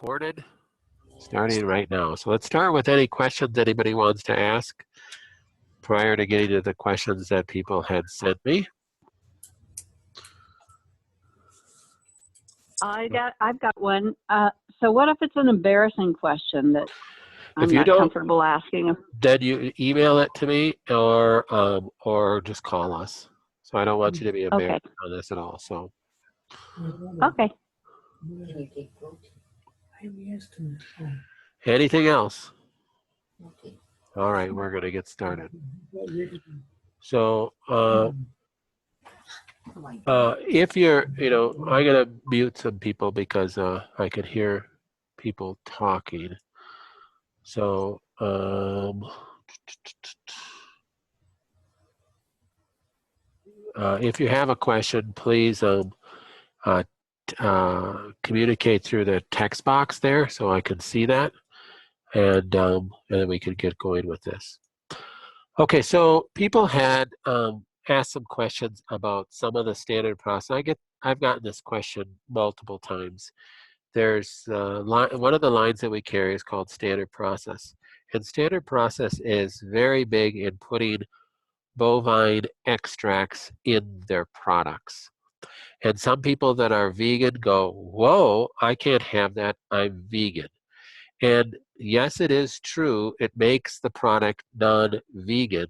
Recorded, starting right now. So let's start with any questions anybody wants to ask prior to getting to the questions that people had sent me. I've got one. So what if it's an embarrassing question that I'm If you not don't, comfortable asking? then you email it to me or just call us. So I don't want you to be Okay. embarrassed on this at all. So Okay. anything else? All right, we're going to get started. So if you're, I'm going to mute some people because I can hear people talking. So if you have a question, please communicate through the text box there so I can see that, and then we can get going with this. Okay, so people had asked some questions about some of the standard process. I've gotten this question multiple times. There's one of the lines that we carry is called standard process, and standard process is very big in putting bovine extracts in their products. And some people that are vegan go, whoa, I can't have that, I'm vegan. And yes, it is true, it makes the product non-vegan.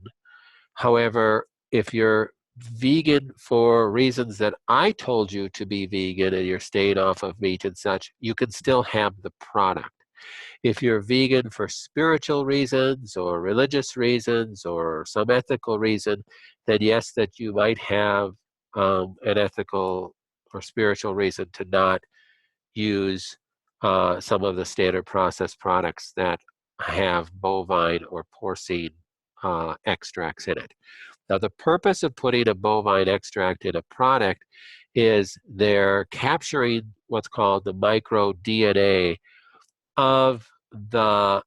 However, if you're vegan for reasons that I told you to be vegan and you're staying off of meat and such, you can still have the product. If you're vegan for spiritual reasons or religious reasons or some ethical reason, then yes, that you might have an ethical or spiritual reason to not use some of the standard processed products that have bovine or porcine extracts in it. Now, the purpose of putting a bovine extract in a product is they're capturing what's called the micro DNA of the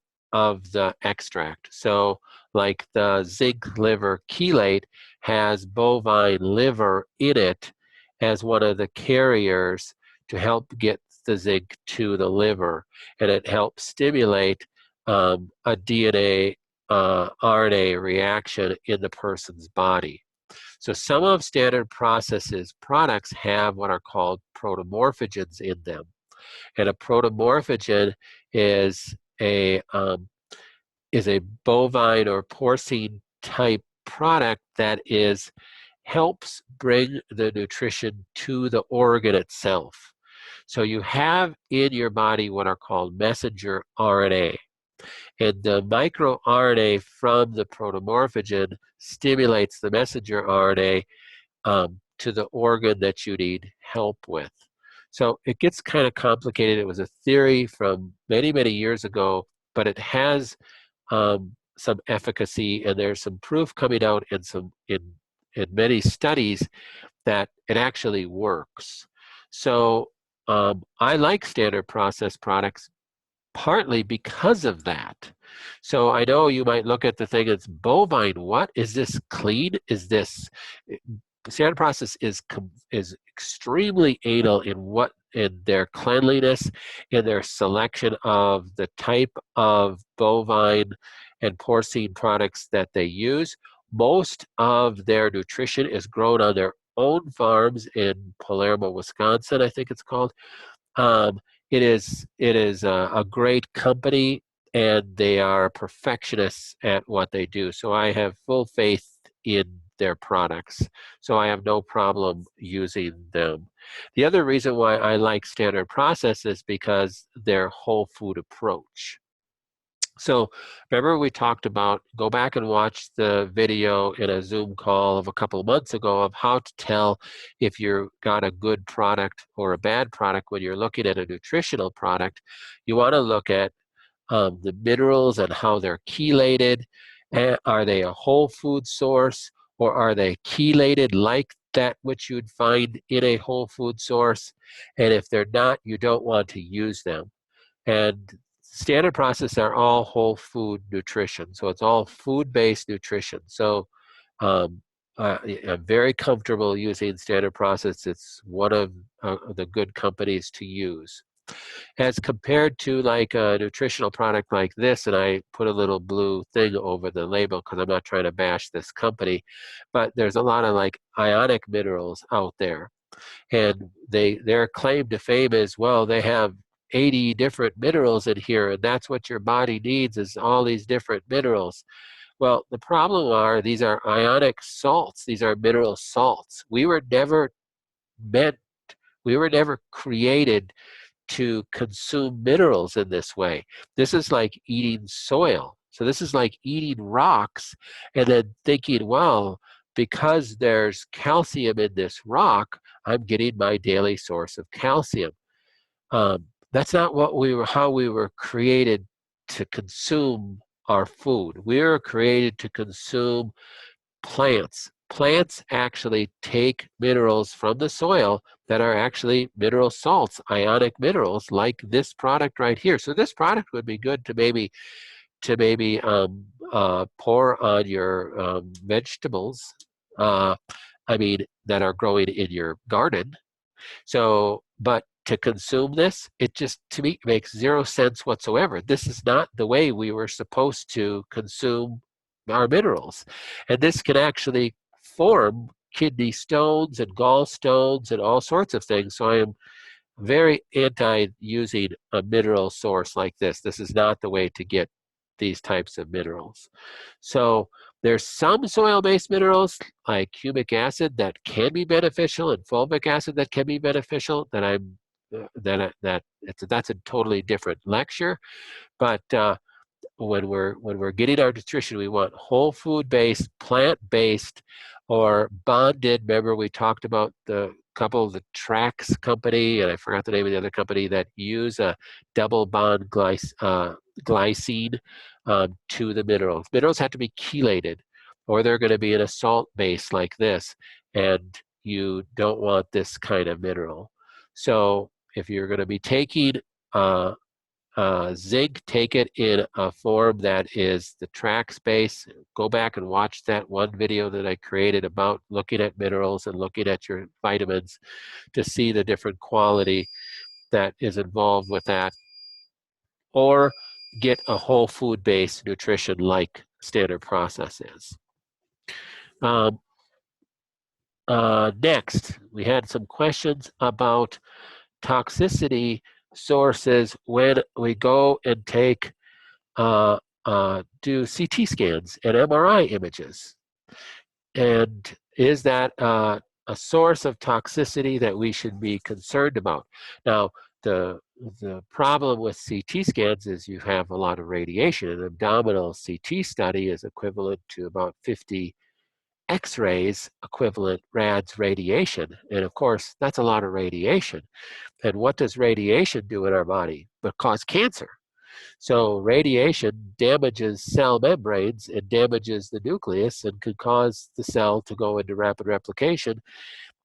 extract. So like the zinc liver chelate has bovine liver in it as one of the carriers to help get the zinc to the liver, and it helps stimulate a DNA RNA reaction in the person's body. So some of standard processes products have what are called protomorphogens in them. And a protomorphogen is a bovine or porcine type product that helps bring the nutrition to the organ itself. So you have in your body what are called messenger RNA. And the microRNA from the protomorphogen stimulates the messenger RNA to the organ that you need help with. So it gets kind of complicated. It was a theory from many, many years ago, but it has some efficacy, and there's some proof coming out in many studies that it actually works. So I like standard process products partly because of that. So I know you might look at the thing as bovine. What is this clean? Is this standard process is extremely anal in their cleanliness, in their selection of the type of bovine and porcine products that they use. Most of their nutrition is grown on their own farms in Palermo, Wisconsin, I think it's called. It is a great company, and they are perfectionists at what they do. So I have full faith in their products. So I have no problem using them. The other reason why I like standard process is because their whole food approach. So remember we talked about, go back and watch the video in a Zoom call of a couple of months ago of how to tell if you've got a good product or a bad product when you're looking at a nutritional product. You want to look at the minerals and how they're chelated. Are they a whole food source, or are they chelated like that which you'd find in a whole food source? And if they're not, you don't want to use them. And standard process are all whole food nutrition. So it's all food-based nutrition. So I'm very comfortable using standard process. It's one of the good companies to use. as compared to like a nutritional product like this, and I put a little blue thing over the label because I'm not trying to bash this company, but there's a lot of like ionic minerals out there, and their claim to fame is, well, they have 80 different minerals in here, and that's what your body needs is all these different minerals. Well, the problem are these are ionic salts. These are mineral salts. Meant, we were never created to consume minerals in this way. This is like eating soil. So this is like eating rocks and then thinking, well, because there's calcium in this rock, I'm getting my daily source of calcium. That's not how we were created to consume our food. We were created to consume plants. Plants actually take minerals from the soil that are actually mineral salts, ionic minerals, like this product right here. So this product would be good to maybe pour on your vegetables. I mean, that are growing in your garden. So, but to consume this, it just, to me, makes zero sense whatsoever. This is not the way we were supposed to consume our minerals. And this can actually form kidney stones and gallstones and all sorts of things. So I am very anti using a mineral source like this. This is not the way to get these types of minerals. So there's some soil-based minerals like humic acid that can be beneficial and fulvic acid that can be beneficial. That's a totally different lecture. But when we're getting our nutrition, we want whole food based, plant based, or bonded. Remember, we talked about the couple of the Trax company, and I forgot the name of the other company that use a double bond glycine to the minerals. Minerals have to be chelated, or they're going to be in a salt base like this, and you don't want this kind of mineral. So if you're going to be taking zinc, take it in a form that is the Trax base. Go back and watch that one video that I created about looking at minerals and looking at your vitamins to see the different quality that is involved with that. Or get a whole food based nutrition like Standard Process is. Next, we had some questions about toxicity sources when we go and do CT scans and MRI images. And is that a source of toxicity that we should be concerned about? Now, the problem with CT scans is you have a lot of radiation. An abdominal CT study is equivalent to about 50 X-rays equivalent rads radiation. And of course, that's a lot of radiation. And what does radiation do in our body? But cause cancer. So radiation damages cell membranes, it damages the nucleus and could cause the cell to go into rapid replication.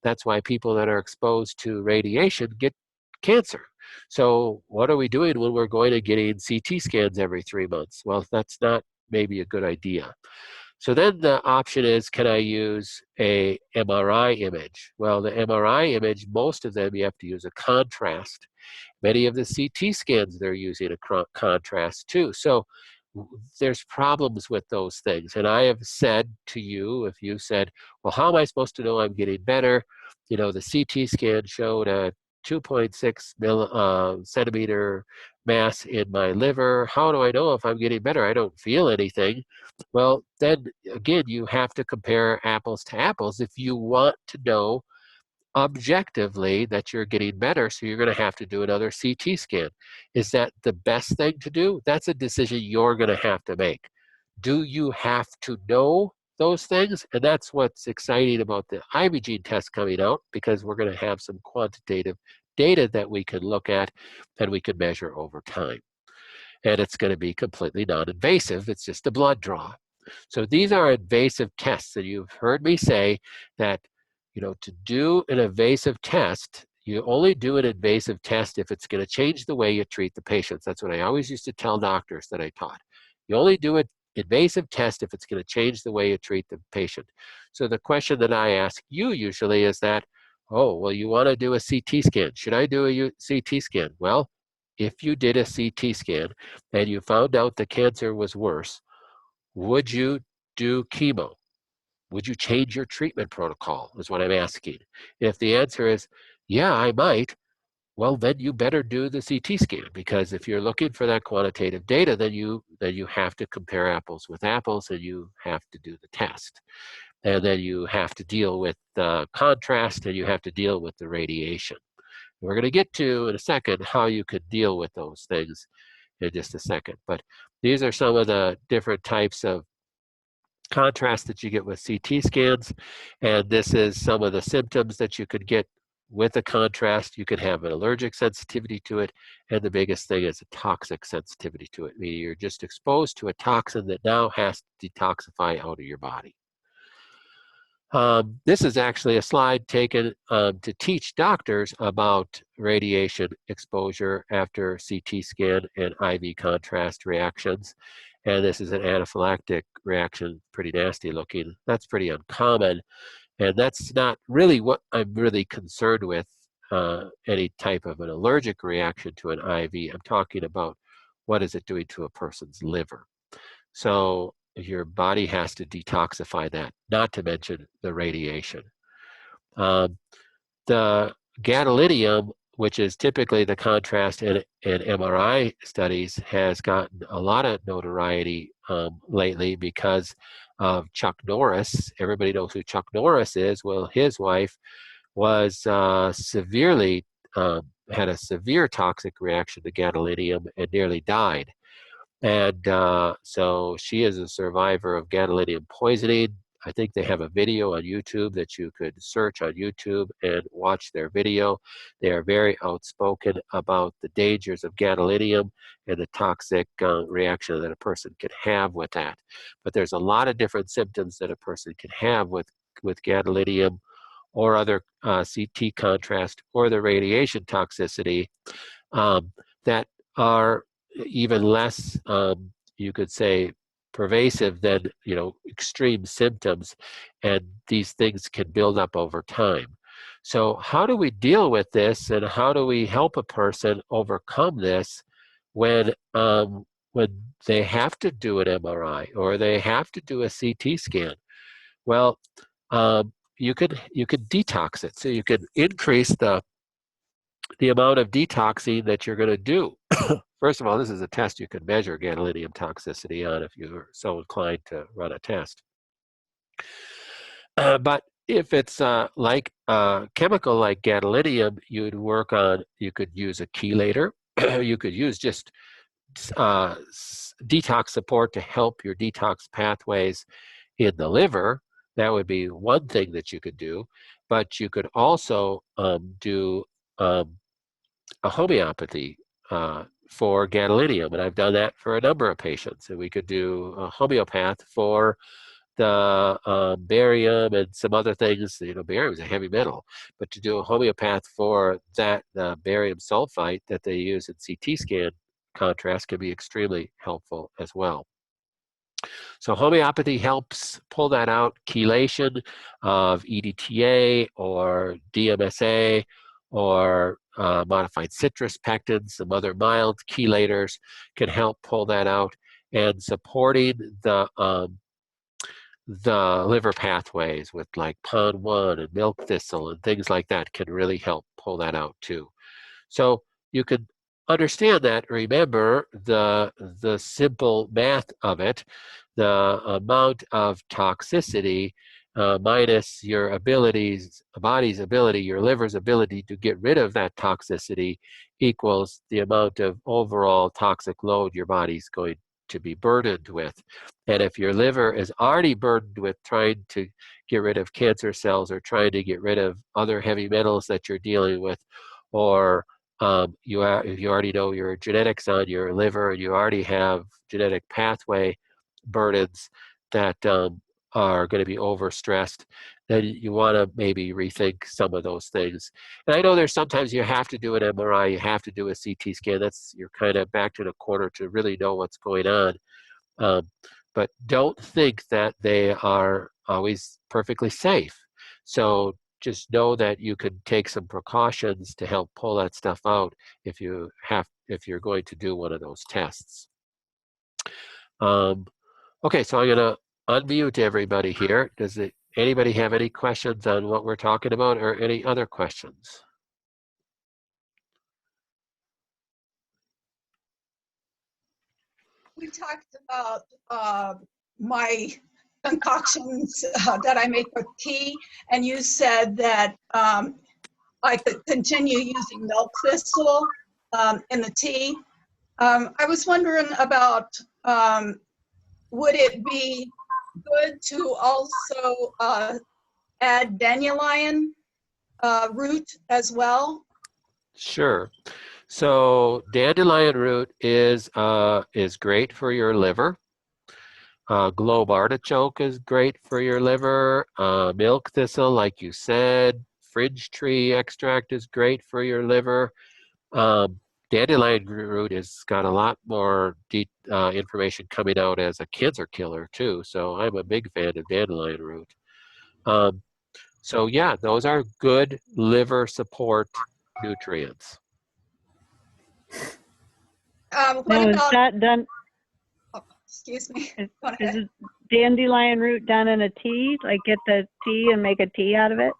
That's why people that are exposed to radiation get cancer. So what are we doing when we're going and getting CT scans every 3 months? Well, that's not maybe a good idea. So then the option is, can I use a MRI image? Well, the MRI image, most of them you have to use a contrast. Many of the CT scans, they're using a contrast too. So there's problems with those things. And I have said to you, if you said, well, how am I supposed to know I'm getting better? You know, the CT scan showed a 2.6 centimeter mass in my liver. How do I know if I'm getting better? I don't feel anything. Well, then again, you have to compare apples to apples if you want to know objectively that you're getting better, so you're going to have to do another CT scan. Is that the best thing to do? That's a decision you're going to have to make. Do you have to know those things? And that's what's exciting about the IBGene test coming out, because we're going to have some quantitative data that we can look at and we can measure over time. And it's going to be completely non-invasive. It's just a blood draw. So these are invasive tests, and you've heard me say that, you know, to do an invasive test, you only do an invasive test if it's going to change the way you treat the patients. That's what I always used to tell doctors that I taught. You only do an invasive test if it's going to change the way you treat the patient. So the question that I ask you usually is that, Oh, well, you want to do a CT scan. Should I do a CT scan? Well, if you did a CT scan and you found out the cancer was worse, would you do chemo? Would you change your treatment protocol, is what I'm asking. If the answer is, yeah, I might, well, then you better do the CT scan, because if you're looking for that quantitative data, then you have to compare apples with apples, and you have to do the test. And then you have to deal with the contrast, and you have to deal with the radiation. We're going to get to, in a second, how you could deal with those things in just a second. But these are some of the different types of contrast that you get with CT scans. And this is some of the symptoms that you could get with a contrast. You could have an allergic sensitivity to it. And the biggest thing is a toxic sensitivity to it, meaning you're just exposed to a toxin that now has to detoxify out of your body. This is actually a slide taken to teach doctors about radiation exposure after CT scan and IV contrast reactions. And this is an anaphylactic reaction, pretty nasty looking. That's pretty uncommon. And that's not really what I'm really concerned with, any type of an allergic reaction to an IV. I'm talking about what is it doing to a person's liver. So your body has to detoxify that, not to mention the radiation. Um, the gadolinium, which is typically the contrast in MRI studies, has gotten a lot of notoriety lately because of Chuck Norris. Everybody knows who Chuck Norris is. Well, his wife was had a severe toxic reaction to gadolinium and nearly died. And so she is a survivor of gadolinium poisoning. I think they have a video on YouTube that you could search on YouTube and watch their video. They are very outspoken about the dangers of gadolinium and the toxic reaction that a person can have with that. But there's a lot of different symptoms that a person can have with gadolinium or other CT contrast or the radiation toxicity, um, that are even less, you could say, pervasive than extreme symptoms, and these things can build up over time. So how do we deal with this, and how do we help a person overcome this when they have to do an MRI or they have to do a CT scan? Well, you could detox it, so you can increase the amount of detoxing that you're going to do. First of all, this is a test you can measure gadolinium toxicity on if you're so inclined to run a test. But if it's like a chemical like gadolinium, you could use a chelator. You could use just detox support to help your detox pathways in the liver. That would be one thing that you could do. But you could also do a homeopathy for gadolinium, and I've done that for a number of patients. And we could do a homeopath for the barium and some other things. Barium is a heavy metal, but to do a homeopath for that barium sulfite that they use in CT scan contrast can be extremely helpful as well. So homeopathy helps pull that out. Chelation of EDTA or DMSA or modified citrus pectins, some other mild chelators can help pull that out. And supporting the liver pathways with like PON1 and milk thistle and things like that can really help pull that out too. So you can understand that, remember the simple math of it, the amount of toxicity minus your body's ability, your liver's ability to get rid of that toxicity equals the amount of overall toxic load your body's going to be burdened with. And if your liver is already burdened with trying to get rid of cancer cells or trying to get rid of other heavy metals that you're dealing with, or if you already know your genetics on your liver and you already have genetic pathway burdens that are going to be overstressed, then you want to maybe rethink some of those things. And I know there's sometimes you have to do an MRI, you have to do a CT scan. You're kind of back to the corner to really know what's going on. But don't think that they are always perfectly safe. So just know that you can take some precautions to help pull that stuff out if you're going to do one of those tests. Okay, so I'm going to unmute everybody here. Does anybody have any questions on what we're talking about, or any other questions? We talked about my concoctions that I make with tea, and you said that I could continue using milk thistle in the tea. I was wondering about, would it be good to also add dandelion root as well? Sure. So dandelion root is great for your liver. Globe artichoke is great for your liver. Milk thistle, like you said. Fridge tree extract is great for your liver. Dandelion root has got a lot more information coming out as a cancer killer too. So I'm a big fan of dandelion root. So yeah, those are good liver support nutrients. What Now, is about, that done? excuse me, Is, go ahead. is it dandelion root done in a tea? Like get the tea and make a tea out of it?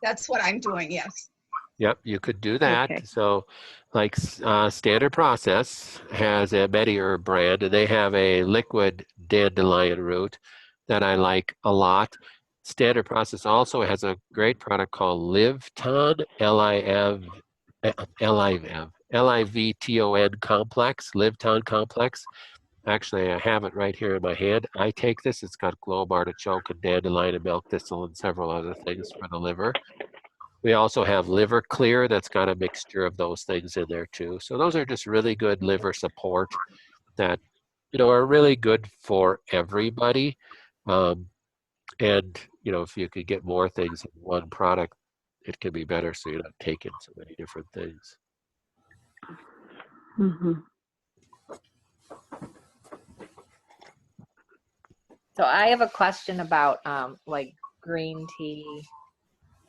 That's what I'm doing, yes. Yep, you could do that. Okay. So like Standard Process has a MediHerb brand, and they have a liquid dandelion root that I like a lot. Standard Process also has a great product called Livton, Livton complex, Livton complex. Actually, I have it right here in my hand. I take this. It's got globe artichoke and dandelion and milk thistle and several other things for the liver. We also have Liver Clear that's got a mixture of those things in there too. So those are just really good liver support that, are really good for everybody. And, if you could get more things in one product, it can be better so you're not taking so many different things. Mm-hmm. So I have a question about like green tea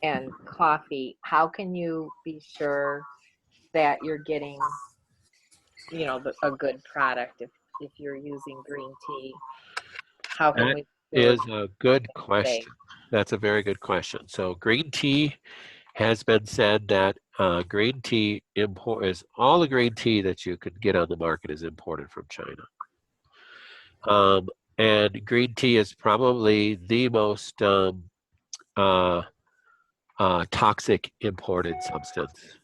and coffee. How can you be sure that you're getting, a good product if you're using green tea? How can That we is a good safe? question. That's a very good question. So green tea has been said that green tea is all the green tea that you could get on the market is imported from China. And green tea is probably the most toxic imported substance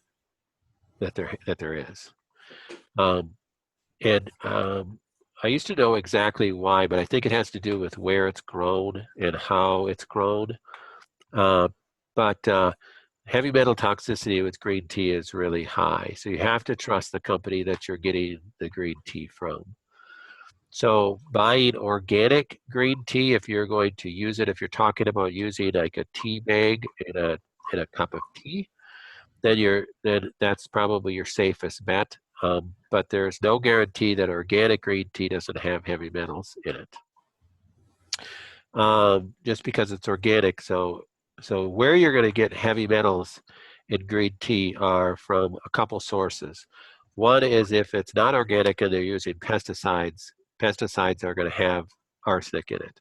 that there is. I used to know exactly why, but I think it has to do with where it's grown and how it's grown. But heavy metal toxicity with green tea is really high. So you have to trust the company that you're getting the green tea from. So buying organic green tea, if you're going to use it, if you're talking about using like a tea bag in a cup of tea, then that's probably your safest bet. But there's no guarantee that organic green tea doesn't have heavy metals in it. Just because it's organic. So where you're going to get heavy metals in green tea are from a couple sources. One is if it's not organic and they're using pesticides, pesticides are going to have arsenic in it.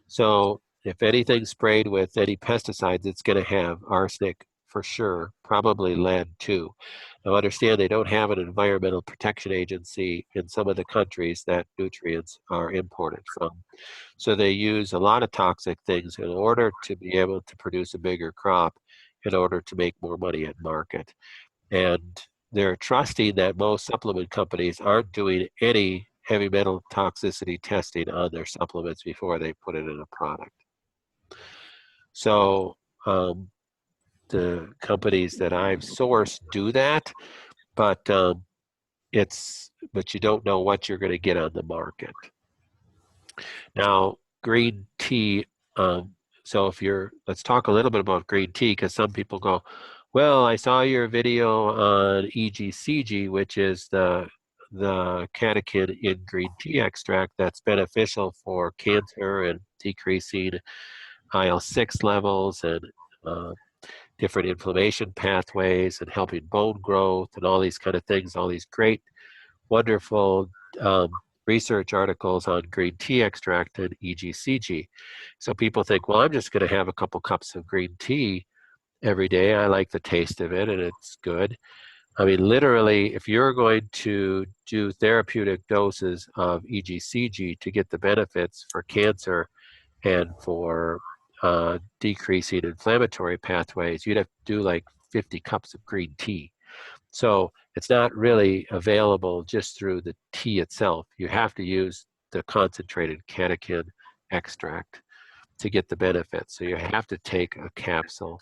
So if anything's sprayed with any pesticides, it's going to have arsenic for sure, probably lead too. Now understand they don't have an environmental protection agency in some of the countries that nutrients are imported from. So they use a lot of toxic things in order to be able to produce a bigger crop in order to make more money at market. And they're trusting that most supplement companies aren't doing any heavy metal toxicity testing on their supplements before they put it in a product. So the companies that I've sourced do that, but you don't know what you're going to get on the market. Now, green tea. So let's talk a little bit about green tea, because some people go, well, I saw your video on EGCG, which is the catechin in green tea extract that's beneficial for cancer and decreasing IL-6 levels. And different inflammation pathways and helping bone growth and all these kind of things, all these great, wonderful research articles on green tea extract and EGCG. So people think, well, I'm just going to have a couple cups of green tea every day. I like the taste of it and it's good. I mean, literally, if you're going to do therapeutic doses of EGCG to get the benefits for cancer and for decreasing inflammatory pathways, you'd have to do like 50 cups of green tea. So it's not really available just through the tea itself. You have to use the concentrated catechin extract to get the benefits. So you have to take a capsule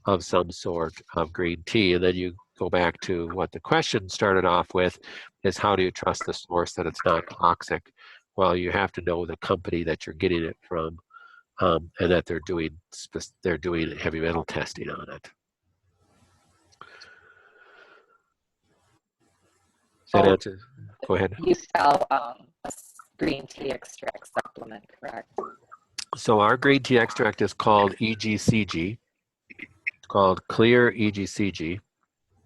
of some sort of green tea. And then you go back to what the question started off with, is how do you trust the source that it's not toxic? Well, you have to know the company that you're getting it from, and that they're doing heavy metal testing on it. Does that answer? Go ahead. You sell a green tea extract supplement, correct? So our green tea extract is called EGCG. It's called Clear EGCG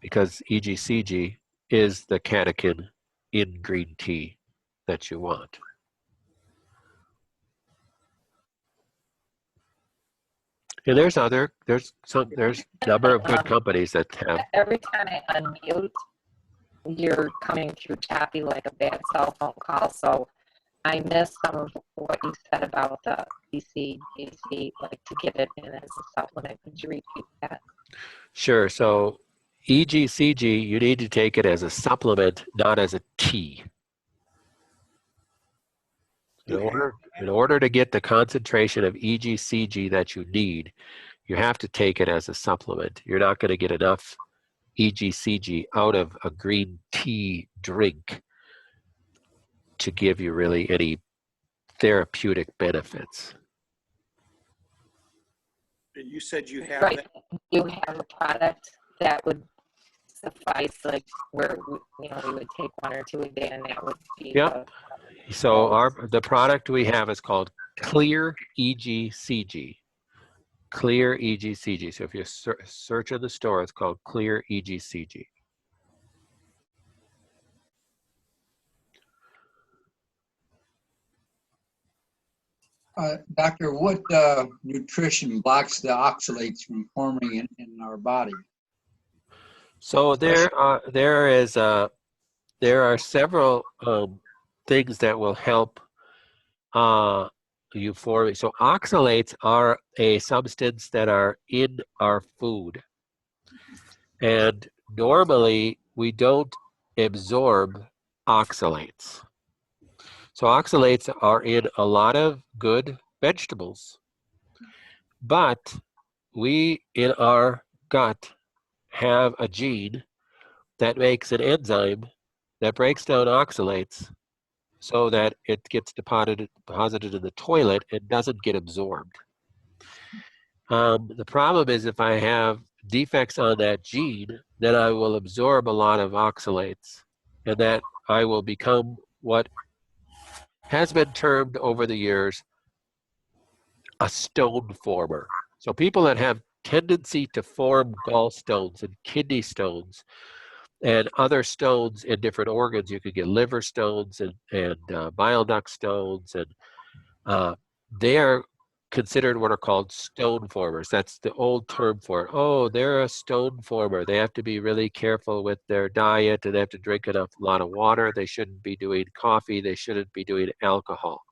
because EGCG is the catechin in green tea that you want. And there's a number of good companies that have. Every time I unmute, you're coming through choppy like a bad cell phone call. So I missed some of what you said about the ECGC, like to get it in as a supplement. Could you repeat that? Sure. So EGCG, you need to take it as a supplement, not as a tea. In order to get the concentration of EGCG that you need, you have to take it as a supplement. You're not going to get enough EGCG out of a green tea drink to give you really any therapeutic benefits. You said you have Right. that. You have a product that would suffice, like where we would take one or two a day, and that would be. Yep. So the product we have is called Clear EGCG. Clear EGCG. So if you search in the store, it's called Clear EGCG. Doctor, what nutrition blocks the oxalates from forming in our body? So there are several things that will help you form. So oxalates are a substance that are in our food, and normally we don't absorb oxalates. So oxalates are in a lot of good vegetables, but we in our gut have a gene that makes an enzyme that breaks down oxalates so that it gets deposited in the toilet and doesn't get absorbed. The problem is if I have defects on that gene, then I will absorb a lot of oxalates, and that I will become what has been termed over the years a stone former. So people that have tendency to form gallstones and kidney stones and other stones in different organs, you could get liver stones and bile duct stones, and they are considered what are called stone formers. That's the old term for it. Oh, they're a stone former. They have to be really careful with their diet, and they have to drink a lot of water. They shouldn't be doing coffee. They shouldn't be doing alcohol.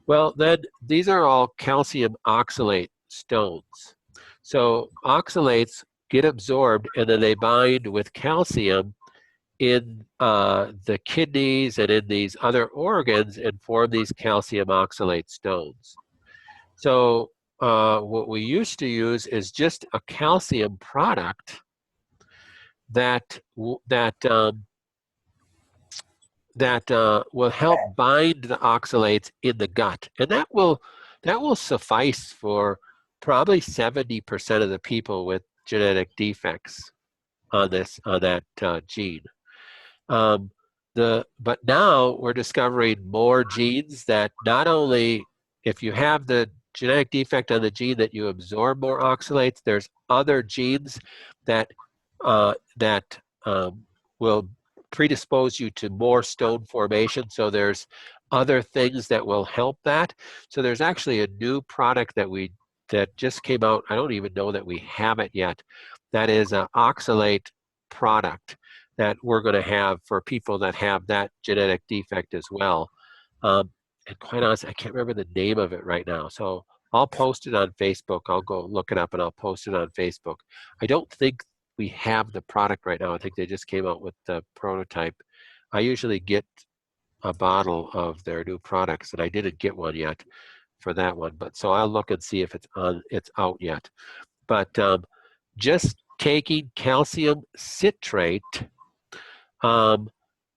Well, then these are all calcium oxalate stones. So oxalates get absorbed, and then they bind with calcium in the kidneys and in these other organs and form these calcium oxalate stones. So what we used to use is just a calcium product that will help bind the oxalates in the gut, and that will suffice for probably 70% of the people with genetic defects on that gene. But now we're discovering more genes that not only if you have the genetic defect on the gene that you absorb more oxalates, there's other genes that will predispose you to more stone formation. So there's other things that will help that. So there's actually a new product that just came out. I don't even know that we have it yet. That is an oxalate product that we're going to have for people that have that genetic defect as well. And quite honestly, I can't remember the name of it right now. So I'll post it on Facebook. I'll go look it up and I'll post it on Facebook. I don't think we have the product right now. I think they just came out with the prototype. I usually get a bottle of their new products, and I didn't get one yet for that one. But so I'll look and see if it's out yet. But just taking calcium citrate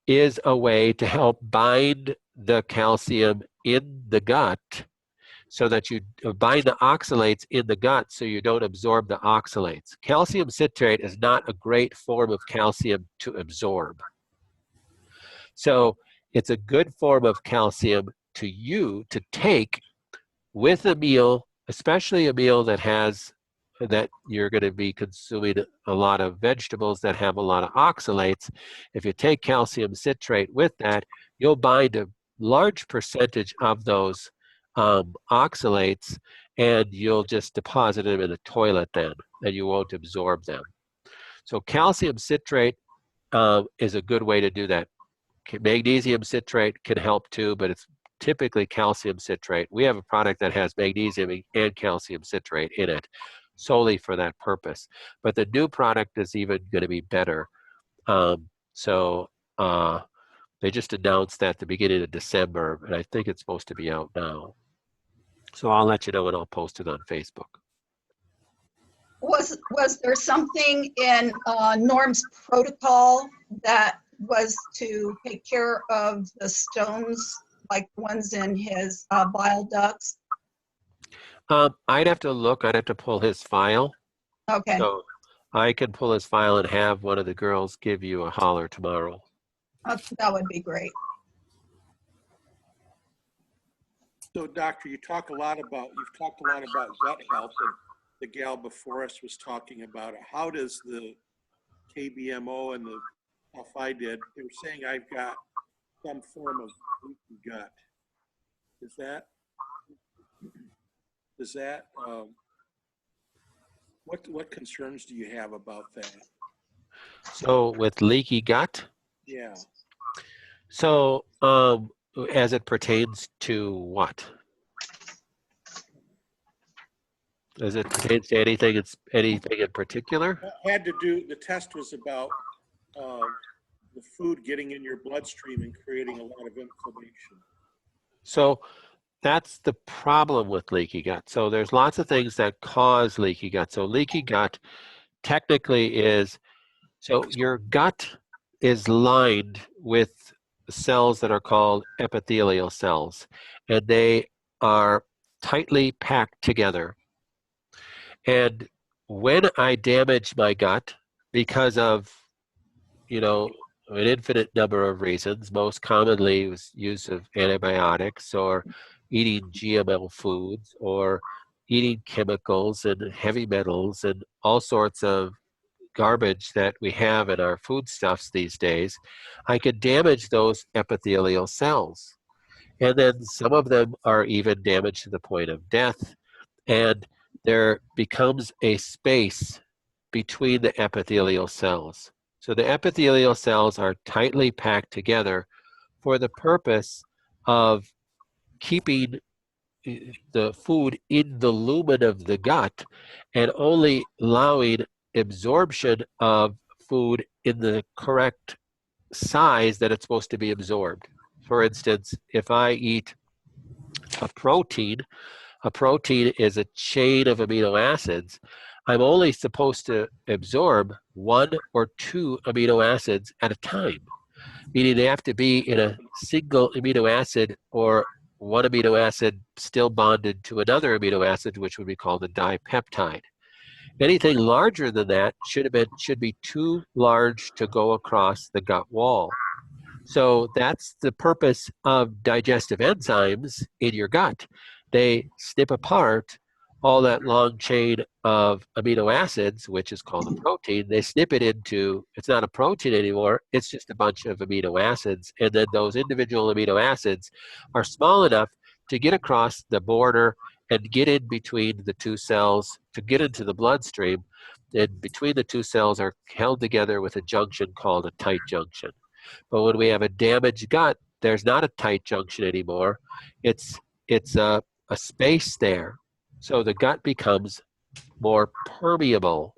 is a way to help bind the calcium in the gut, so that you bind the oxalates in the gut so you don't absorb the oxalates. Calcium citrate is not a great form of calcium to absorb. So it's a good form of calcium to take with a meal, especially a meal that you're going to be consuming a lot of vegetables that have a lot of oxalates. If you take calcium citrate with that, you'll bind a large percentage of those oxalates, and you'll just deposit them in the toilet then, and you won't absorb them. So calcium citrate is a good way to do that. Magnesium citrate can help too, but it's typically calcium citrate. We have a product that has magnesium and calcium citrate in it solely for that purpose. But the new product is even going to be better. They just announced that at the beginning of December, and I think it's supposed to be out now. So I'll let you know, and I'll post it on Facebook. Was there something in Norm's protocol that was to take care of the stones, like ones in his bile ducts? I'd have to look. I'd have to pull his file. Okay. So I can pull his file and have one of the girls give you a holler tomorrow. That would be great. So, doctor, you've talked a lot about gut health, and the gal before us was talking about it. How does the KBMO and the stuff I did, they were saying I've got some form of leaky gut. What concerns do you have about that? So with leaky gut? Yeah. So as it pertains to what? As it pertains to anything in particular? The test was about the food getting in your bloodstream and creating a lot of inflammation. So that's the problem with leaky gut. So there's lots of things that cause leaky gut. So leaky gut technically is, so your gut is lined with cells that are called epithelial cells, and they are tightly packed together. And when I damage my gut because of, an infinite number of reasons, most commonly was use of antibiotics or eating GMO foods or eating chemicals and heavy metals and all sorts of garbage that we have in our foodstuffs these days, I could damage those epithelial cells. And then some of them are even damaged to the point of death. And there becomes a space between the epithelial cells. So the epithelial cells are tightly packed together for the purpose of keeping the food in the lumen of the gut and only allowing absorption of food in the correct size that it's supposed to be absorbed. For instance, if I eat a protein is a chain of amino acids. I'm only supposed to absorb 1 or 2 amino acids at a time, meaning they have to be in a single amino acid or one amino acid still bonded to another amino acid, which would be called a dipeptide. Anything larger than that should be too large to go across the gut wall. So that's the purpose of digestive enzymes in your gut. They snip apart all that long chain of amino acids, which is called a protein, they snip it into, it's not a protein anymore, it's just a bunch of amino acids. And then those individual amino acids are small enough to get across the border and get in between the two cells to get into the bloodstream. And between the two cells are held together with a junction called a tight junction. But when we have a damaged gut, there's not a tight junction anymore. It's a space there. So the gut becomes more permeable.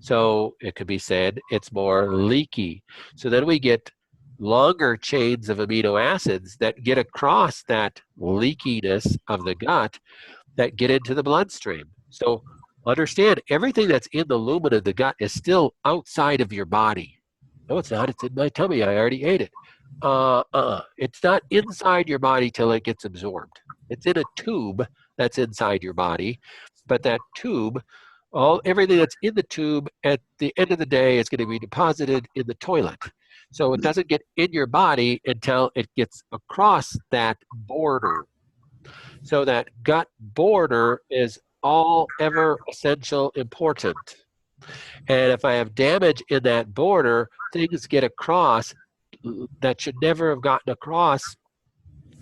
So it could be said it's more leaky. So then we get longer chains of amino acids that get across that leakiness of the gut that get into the bloodstream. So understand, everything that's in the lumen of the gut is still outside of your body. No, it's not. It's in my tummy. I already ate it. It's not inside your body till it gets absorbed. It's in a tube that's inside your body, but that tube, everything that's in the tube at the end of the day is going to be deposited in the toilet. So it doesn't get in your body until it gets across that border. So that gut border is all ever essential important. And if I have damage in that border, things get across that should never have gotten across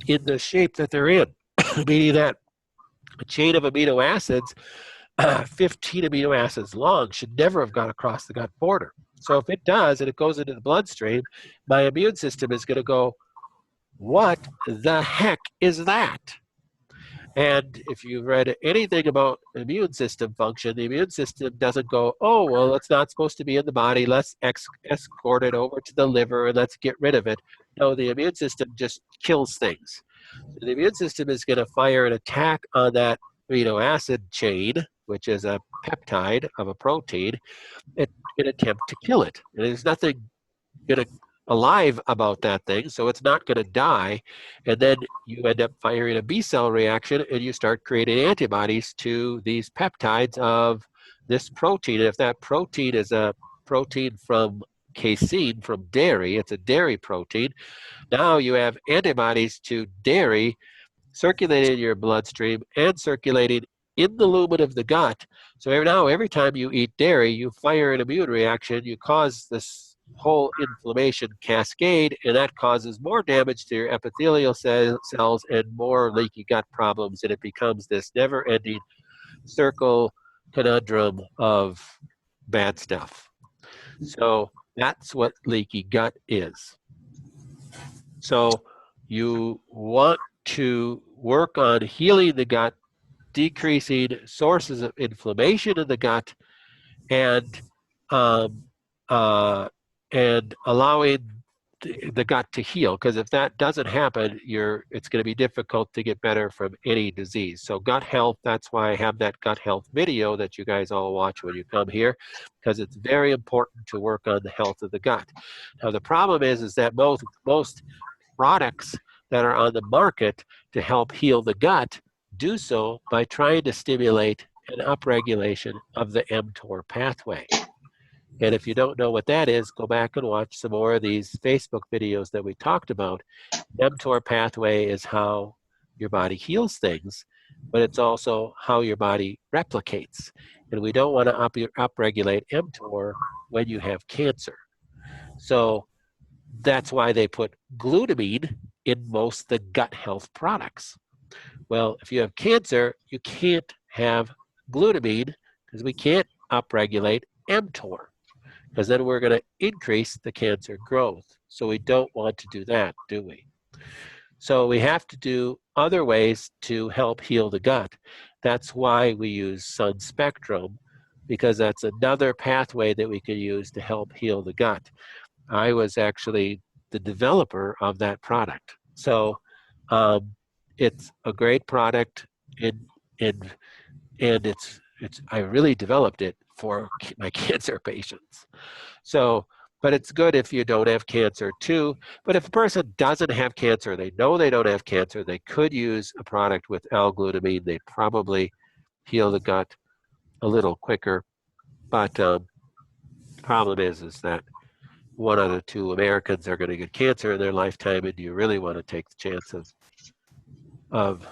in the shape that they're in, meaning that a chain of amino acids, 15 amino acids long, should never have gone across the gut border. So if it does and it goes into the bloodstream, my immune system is going to go, what the heck is that? And if you've read anything about immune system function, the immune system doesn't go, oh, well, it's not supposed to be in the body. Let's escort it over to the liver and let's get rid of it. No, the immune system just kills things. So the immune system is going to fire an attack on that amino acid chain, which is a peptide of a protein, in an attempt to kill it. And there's nothing going to alive about that thing, so it's not going to die. And then you end up firing a B cell reaction and you start creating antibodies to these peptides of this protein. And if that protein is a protein from casein, from dairy, it's a dairy protein, now you have antibodies to dairy circulating in your bloodstream and circulating in the lumen of the gut. So every time you eat dairy, you fire an immune reaction, you cause this whole inflammation cascade, and that causes more damage to your epithelial cells and more leaky gut problems, and it becomes this never-ending circle conundrum of bad stuff. So that's what leaky gut is. So you want to work on healing the gut, decreasing sources of inflammation in the gut, and allowing the gut to heal. Because if that doesn't happen, it's going to be difficult to get better from any disease. So gut health, that's why I have that gut health video that you guys all watch when you come here, because it's very important to work on the health of the gut. Now the problem is that most products that are on the market to help heal the gut do so by trying to stimulate an upregulation of the mTOR pathway. And if you don't know what that is, go back and watch some more of these Facebook videos that we talked about. mTOR pathway is how your body heals things, but it's also how your body replicates. And we don't want to upregulate mTOR when you have cancer. So that's why they put glutamine in most the gut health products. Well, if you have cancer, you can't have glutamine because we can't upregulate mTOR, because then we're going to increase the cancer growth. So we don't want to do that, do we? So we have to do other ways to help heal the gut. That's why we use Sun Spectrum, because that's another pathway that we can use to help heal the gut. I was actually the developer of that product. So it's a great product, and I really developed it for my cancer patients. So, but it's good if you don't have cancer too. But if a person doesn't have cancer, they know they don't have cancer, they could use a product with L-glutamine. They'd probably heal the gut a little quicker. But the problem is that 1 out of 2 Americans are going to get cancer in their lifetime, and you really want to take the chance of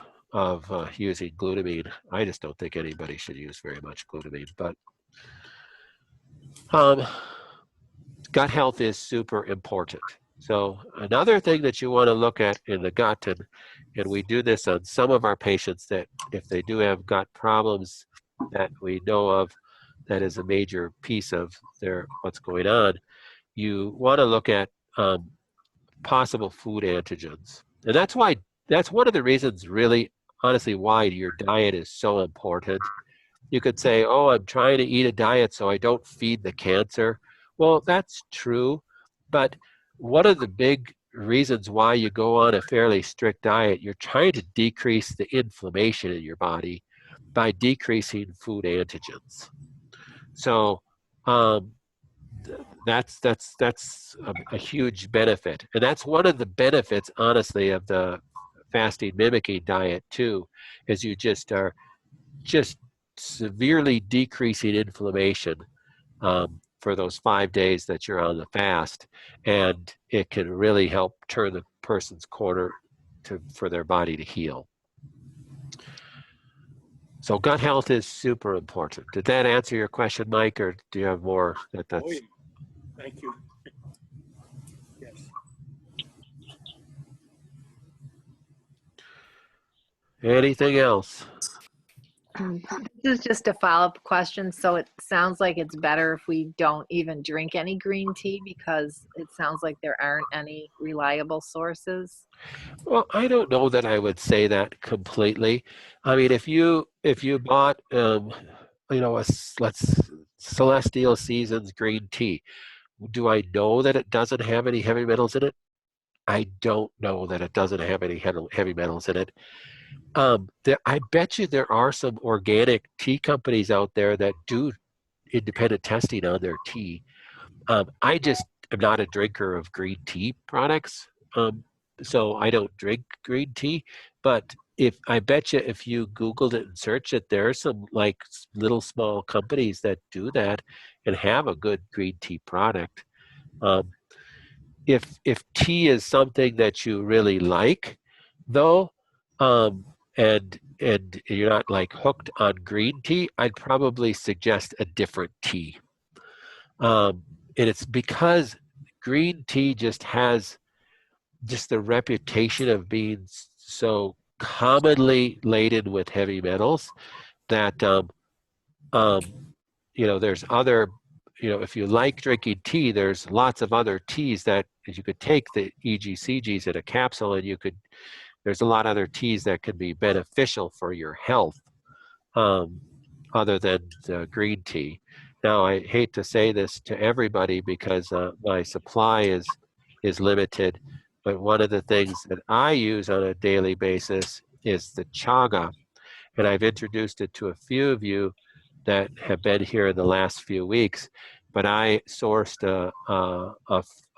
using glutamine. I just don't think anybody should use very much glutamine, but gut health is super important. So another thing that you want to look at in the gut, and we do this on some of our patients, that if they do have gut problems that we know of, that is a major piece of their what's going on, you want to look at possible food antigens. And that's one of the reasons, really, honestly, why your diet is so important. You could say, oh, I'm trying to eat a diet so I don't feed the cancer. Well, that's true, but one of the big reasons why you go on a fairly strict diet, you're trying to decrease the inflammation in your body by decreasing food antigens. So that's a huge benefit, and that's one of the benefits, honestly, of the fasting mimicking diet too, is you just are just severely decreasing inflammation for those 5 days that you're on the fast, and it can really help turn the person's corner for their body to heal. So gut health is super important. Did that answer your question, Mike, or do you have more? Oh, yeah. Thank you. Yes. Anything else? This is just a follow-up question. So it sounds like it's better if we don't even drink any green tea, because it sounds like there aren't any reliable sources. Well, I don't know that I would say that completely. I mean, if you bought let's Celestial Seasons green tea, do I know that it doesn't have any heavy metals in it? I don't know that it doesn't have any heavy metals in it. I bet you there are some organic tea companies out there that do independent testing on their tea. I just am not a drinker of green tea products, so I don't drink green tea. But I bet you if you Googled it and searched it, there are some like little small companies that do that and have a good green tea product. If tea is something that you really like, though, and you're not like hooked on green tea, I'd probably suggest a different tea. And it's because green tea just has just the reputation of being so commonly laden with heavy metals that there's other, if you like drinking tea, there's lots of other teas that you could take the EGCGs in a capsule, and there's a lot of other teas that can be beneficial for your health, other than the green tea. Now, I hate to say this to everybody because my supply is limited, but one of the things that I use on a daily basis is the chaga, and I've introduced it to a few of you that have been here in the last few weeks. But I sourced a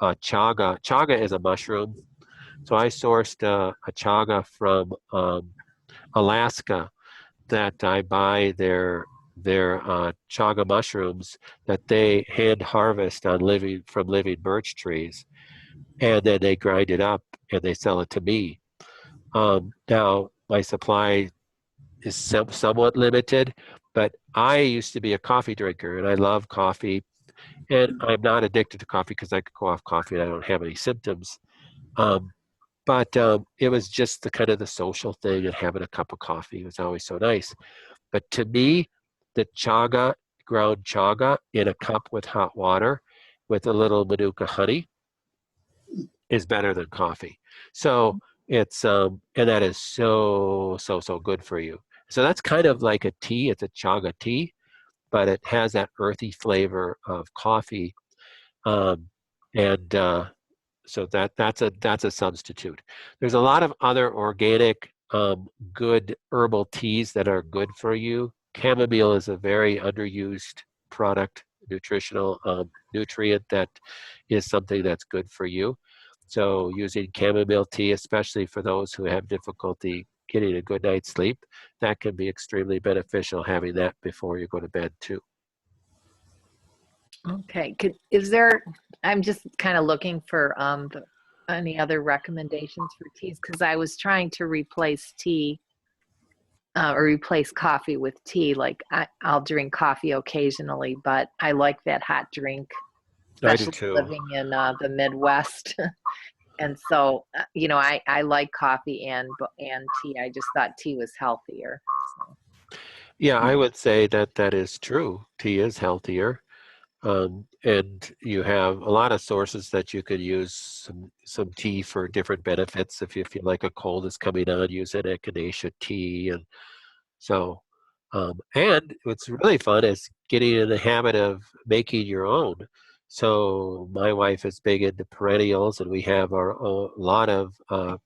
chaga. Chaga is a mushroom, so I sourced a chaga from Alaska, that I buy their chaga mushrooms that they hand harvest from living birch trees, and then they grind it up and they sell it to me. Now my supply is somewhat limited, but I used to be a coffee drinker and I love coffee, and I'm not addicted to coffee because I could go off coffee and I don't have any symptoms. But it was just the kind of the social thing, and having a cup of coffee was always so nice. But to me, the ground chaga in a cup with hot water with a little manuka honey is better than coffee. So it's and that is so good for you. So that's kind of like a tea. It's a chaga tea, but it has that earthy flavor of coffee, and so that's a substitute. There's a lot of other organic good herbal teas that are good for you. Chamomile is a very underused product, nutritional nutrient that is something that's good for you. So using chamomile tea, especially for those who have difficulty getting a good night's sleep, that can be extremely beneficial, having that before you go to bed too. Okay. I'm just kind of looking for any other recommendations for teas, because I was trying to replace tea or replace coffee with tea. Like I'll drink coffee occasionally, but I like that hot drink, I do especially too. living in the Midwest. And so, you know, I like coffee and tea. I just thought tea was healthier. So. Yeah, I would say that that is true. Tea is healthier. And you have a lot of sources that you could use some tea for different benefits. If you feel like a cold is coming on, use an echinacea tea. And so, and what's really fun is getting in the habit of making your own. So my wife is big into perennials, and we have a lot of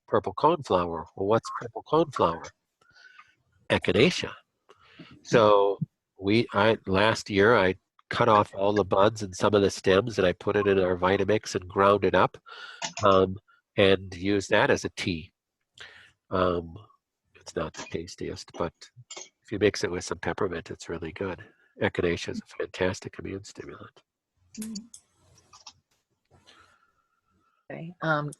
purple coneflower. Well, what's purple coneflower? Echinacea. So last year I cut off all the buds and some of the stems, and I put it in our Vitamix and ground it up, and used that as a tea. It's not the tastiest, but if you mix it with some peppermint, it's really good. Echinacea is a fantastic immune stimulant. Okay.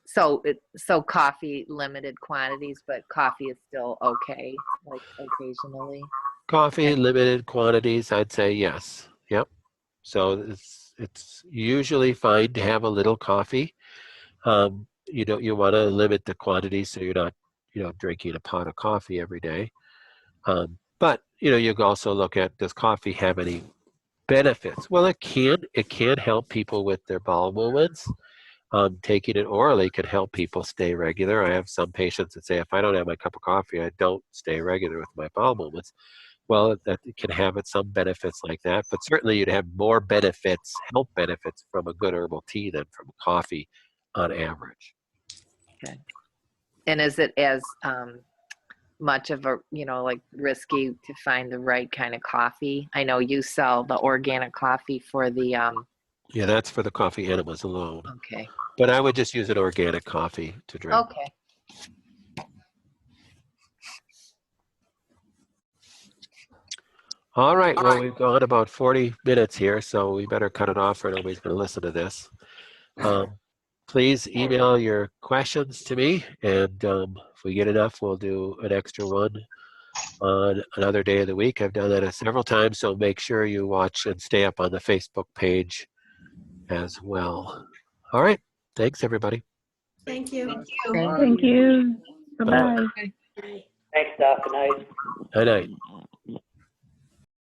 So coffee, limited quantities, but coffee is still okay, like occasionally. Coffee, limited quantities, I'd say yes. Yep. So it's usually fine to have a little coffee. You want to limit the quantity so you're not, drinking a pot of coffee every day. But you can also look at, does coffee have any benefits? Well, it can. It can help people with their bowel movements. Taking it orally can help people stay regular. I have some patients that say, if I don't have my cup of coffee, I don't stay regular with my bowel movements. Well, that it can have some benefits like that, but certainly you'd have more benefits, health benefits from a good herbal tea than from coffee on average. Okay. And is it as much of a, like risky to find the right kind of coffee? I know you sell the organic coffee for the Yeah, that's for the coffee enemas alone. okay. But I would just use an organic coffee to drink. Okay. All right, well, we've gone about 40 minutes here, so we better cut it off or nobody's going to listen to this. Please email your questions to me, and if we get enough, we'll do an extra one on another day of the week. I've done that several times, so make sure you watch and stay up on the Facebook page as well. All right, thanks, everybody. Thank you. Thank you. Bye. Bye-bye. Thanks, Doc. Good night. Good night.